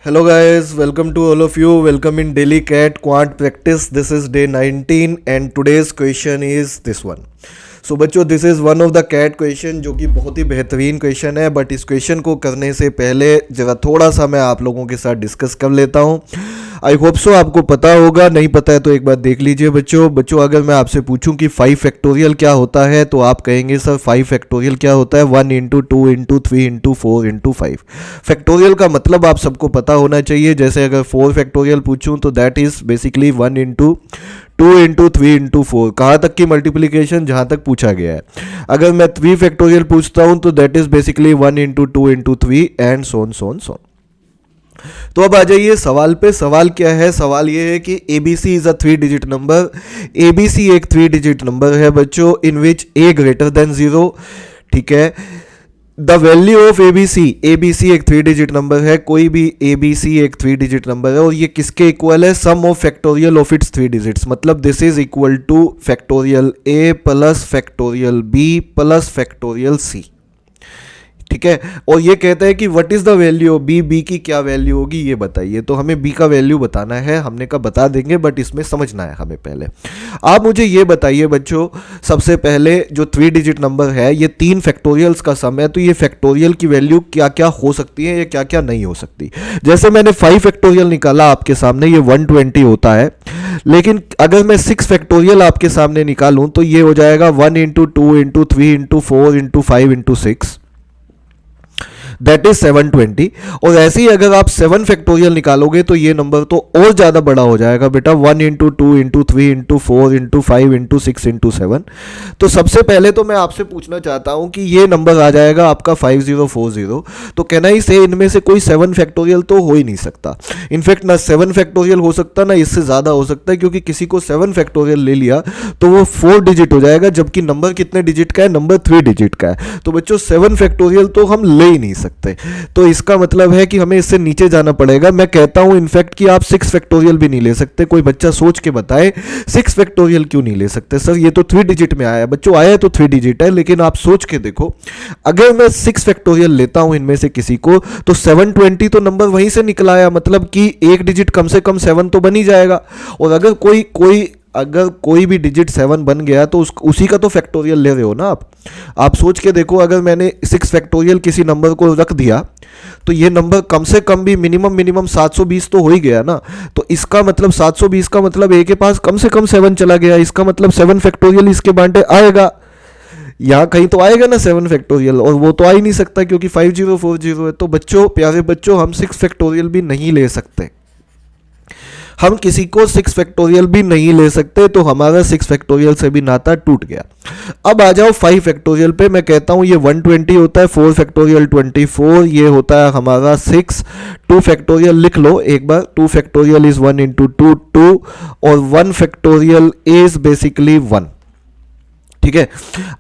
Hello guys, welcome to all of you. Welcome in Daily Cat Quant Practice. This is day 19 and today's question is this one. So बच्चों this is one of the CAT question जो कि बहुत ही बेहतरीन question है, but इस question को करने से पहले ज़रा थोड़ा सा मैं आप लोगों के साथ डिस्कस कर लेता हूँ. आई होप सो आपको पता होगा, नहीं पता है तो एक बार देख लीजिए बच्चों. अगर मैं आपसे पूछूं कि 5 फैक्टोरियल क्या होता है तो आप कहेंगे सर 5 फैक्टोरियल क्या होता है, 1 into 2 into 3 into 4 into 5. Factorial का मतलब आप सबको पता होना चाहिए. जैसे अगर 4 फैक्टोरियल पूछूं तो that is basically 1 into 2 into 3 into 4, कहाँ तक की मल्टीप्लीकेशन जहाँ तक पूछा गया है. अगर मैं 3 फैक्टोरियल पूछता हूँ तो that is basically 1 into 2 into 3 and so on. तो अब आ जाइए सवाल पे. सवाल क्या है? सवाल ये है कि ABC is a 3 digit number. ABC एक 3 डिजिट नंबर है बच्चों, इन विच A ग्रेटर देन 0. ठीक है. द वैल्यू ऑफ ABC एक 3 डिजिट नंबर है. कोई भी ABC एक 3 डिजिट नंबर है और ये किसके इक्वल है? Sum of factorial of its 3 digits. मतलब this is equal to factorial A plus factorial B plus factorial C. ठीक है. और ये कहता है कि what is the value of B की क्या वैल्यू होगी ये बताइए. तो हमें B का वैल्यू बताना है. हमने कहा बता देंगे, बट इसमें समझना है हमें पहले. आप मुझे ये बताइए बच्चों, सबसे पहले जो 3 डिजिट नंबर है ये 3 फैक्टोरियल्स का सम है, तो ये फैक्टोरियल की वैल्यू क्या क्या हो सकती है या क्या क्या नहीं हो सकती. जैसे मैंने 5 फैक्टोरियल निकाला आपके सामने, ये 120 होता है. लेकिन अगर मैं 6 फैक्टोरियल आपके सामने निकालूं तो ये हो जाएगा 1 into 2 into 3 into 4 into 5 into 6, that is 720. और ऐसे ही अगर आप 7 फैक्टोरियल निकालोगे तो ये नंबर तो और ज़्यादा बड़ा हो जाएगा बेटा, 1 into 2 into 3 into 4 into 5 into 6 into 7. तो सबसे पहले तो मैं आपसे पूछना चाहता हूँ कि ये नंबर आ जाएगा आपका 5040. तो कहना ही से इनमें से कोई 7 फैक्टोरियल तो हो ही नहीं सकता. इनफैक्ट ना 7 फैक्टोरियल हो सकता ना इससे ज़्यादा हो सकता है, क्योंकि किसी को 7 फैक्टोरियल ले लिया तो वो 4 डिजिट हो जाएगा, जबकि नंबर कितने डिजिट का है? नंबर 3 डिजिट का है. तो बच्चों 7 फैक्टोरियल तो हम ले ही नहीं सकते. तो इसका मतलब है कि हमें इससे नीचे जाना पड़ेगा. मैं कहता हूं इनफैक्ट कि आप 6 फैक्टोरियल भी नहीं ले सकते. कोई बच्चा सोच के बताए 6 फैक्टोरियल क्यों नहीं ले सकते? सर ये तो 3 डिजिट में आया है. बच्चों आया है तो 3 डिजिट है, लेकिन आप सोच के देखो, अगर मैं 6 फैक्टोरियल लेता हूं इनमें से किसी को तो 720 तो नंबर वहीं से निकल आया, मतलब कि एक डिजिट कम से कम 7 तो बन ही जाएगा. और अगर कोई भी डिजिट 7 बन गया तो उसी का तो फैक्टोरियल ले रहे हो ना आप सोच के देखो. अगर मैंने 6 फैक्टोरियल किसी नंबर को रख दिया तो ये नंबर कम से कम भी मिनिमम 720 तो हो ही गया ना. तो इसका मतलब 720 का मतलब ए के पास कम से कम 7 चला गया. इसका मतलब 7 फैक्टोरियल इसके बांटे आएगा, यहाँ कहीं तो आएगा ना 7 फैक्टोरियल, और वो तो आ ही नहीं सकता क्योंकि 5040 है. तो बच्चों, प्यारे बच्चों, हम 6 फैक्टोरियल भी नहीं ले सकते. हम किसी को 6 फैक्टोरियल भी नहीं ले सकते, तो हमारा 6 फैक्टोरियल से भी नाता टूट गया. अब आ जाओ 5 फैक्टोरियल पे. मैं कहता हूं ये 120 होता है, 4 फैक्टोरियल 24, ये होता है हमारा 6. 2 फैक्टोरियल लिख लो एक बार. 2 फैक्टोरियल इज 1 इंटू 2 2, और 1 फैक्टोरियल इज बेसिकली 1. ठीक है.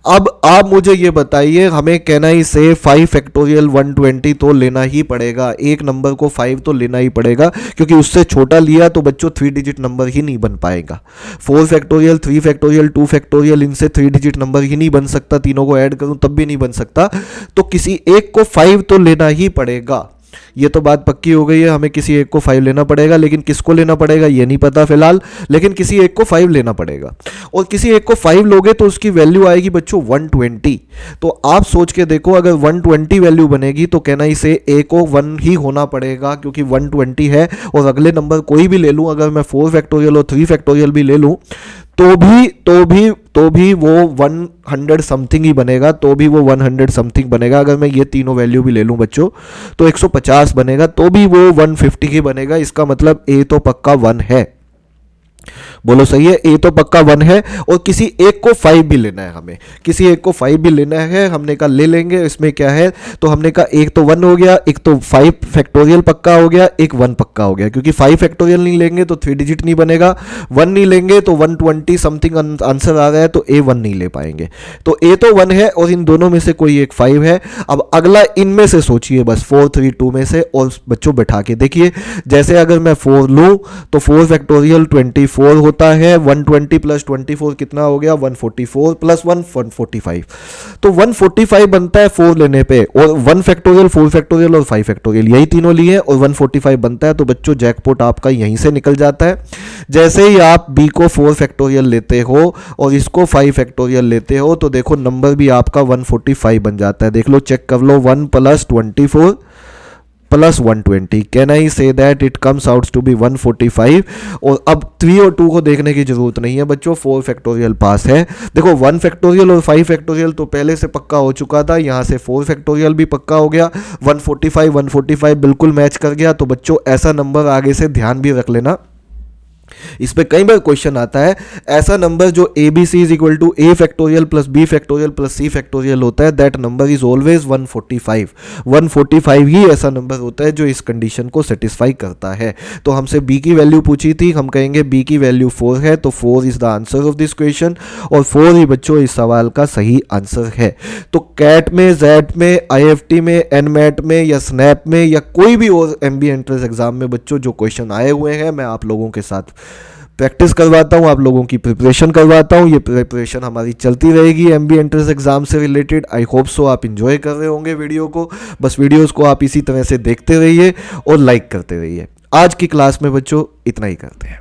अब आप मुझे ये बताइए, हमें कहना ही से 5 फैक्टोरियल 120 तो लेना ही पड़ेगा. एक नंबर को 5 तो लेना ही पड़ेगा, क्योंकि उससे छोटा लिया तो बच्चों 3 डिजिट नंबर ही नहीं बन पाएगा. 4 फैक्टोरियल, 3 फैक्टोरियल, 2 फैक्टोरियल, इनसे 3 डिजिट नंबर ही नहीं बन सकता. तीनों को ऐड करूं तब भी नहीं बन सकता. तो किसी एक को 5 तो लेना ही पड़ेगा. ये तो बात पक्की हो गई है, हमें किसी एक को 5 लेना पड़ेगा. लेकिन किसको लेना पड़ेगा ये नहीं पता फिलहाल, लेकिन किसी एक को 5 लेना पड़ेगा. और किसी एक को 5 लोगे तो उसकी वैल्यू आएगी बच्चों 120. तो आप सोच के देखो, अगर 120 वैल्यू बनेगी तो कहना इसे ए को 1 ही होना पड़ेगा, क्योंकि 120 है. और अगले नंबर कोई भी ले लूँ, अगर मैं 4 फैक्टोरियल और 3 फैक्टोरियल भी ले लूँ तो भी वो 100 समथिंग ही बनेगा. तो भी वो 100 समथिंग बनेगा. अगर मैं ये तीनों वैल्यू भी ले लूँ बच्चों तो 150 बनेगा. तो भी वो 150 ही बनेगा. इसका मतलब ए तो पक्का 1 है. बोलो सही है, ए तो पक्का 1 है. और किसी एक को 5 भी लेना है, हमें किसी एक को 5 भी लेना है. हमने कहा ले लेंगे. इसमें क्या है, तो हमने कहा एक तो 1 हो गया, एक तो 5 फैक्टोरियल पक्का हो गया, एक 1 पक्का हो गया. क्योंकि 5 फैक्टोरियल नहीं लेंगे तो 3 डिजिट नहीं बनेगा, 1 नहीं लेंगे तो 120 समथिंग आंसर आ रहा है, तो ए 1 नहीं ले पाएंगे. तो ए तो 1 है और इन दोनों में से कोई एक 5 है. अब अगला इनमें से सोचिए बस 4 3 2 में से, और बच्चों बैठा के देखिए. जैसे अगर मैं 4 लूँ तो 4 फैक्टोरियल 24 होता होता है 120 प्लस 24 कितना हो गया 144 प्लस 1 145। तो 145 बनता है 4 लेने पे, और 1 फैक्टोरियल 4 फैक्टोरियल और 5 फैक्टोरियल यही तीनों लिए और 145 बनता है। तो बच्चों जैकपॉट आपका यहीं से निकल जाता है। जैसे ही आप b को 4 फैक्टोरियल लेते हो और इसको 5 फैक्टोरियल लेते हो तो देखो नंबर भी आपका 145 बन जाता है। देख लो, चेक कर लो, 1 plus 24 plus 120, can I say that it comes out to be 145। और अब 3 और 2 को देखने की जरूरत नहीं है बच्चों, 4 फैक्टोरियल पास है। देखो 1 फैक्टोरियल और 5 फैक्टोरियल तो पहले से पक्का हो चुका था, यहाँ से 4 फैक्टोरियल भी पक्का हो गया, 145 बिल्कुल मैच कर गया। तो बच्चों ऐसा नंबर आगे से ध्यान भी रख लेना, इस पे कई बार क्वेश्चन आता है। ऐसा नंबर जो A B C is equal to A factorial plus B factorial plus C factorial होता है, दैट नंबर इज ऑलवेज 145। 145 ही ऐसा नंबर होता है जो इस कंडीशन को सेटिस्फाई करता है। तो हमसे बी की वैल्यू पूछी थी, हम कहेंगे बी की वैल्यू 4 है, तो 4 is the answer of this question, और 4 ही बच्चों इस सवाल का सही आंसर है। तो कैट में, जैट में, IFT में, एनमैट में या स्नैप में या कोई भी और MBA एंट्रेंस एग्जाम में बच्चों जो क्वेश्चन आए हुए हैं मैं आप लोगों के साथ प्रैक्टिस करवाता हूँ, आप लोगों की प्रिपरेशन करवाता हूँ। ये प्रिपरेशन हमारी चलती रहेगी MBA एंट्रेंस एग्जाम से रिलेटेड। आई होप सो आप इंजॉय कर रहे होंगे वीडियो को। बस वीडियोस को आप इसी तरह से देखते रहिए और लाइक करते रहिए। आज की क्लास में बच्चों इतना ही करते हैं।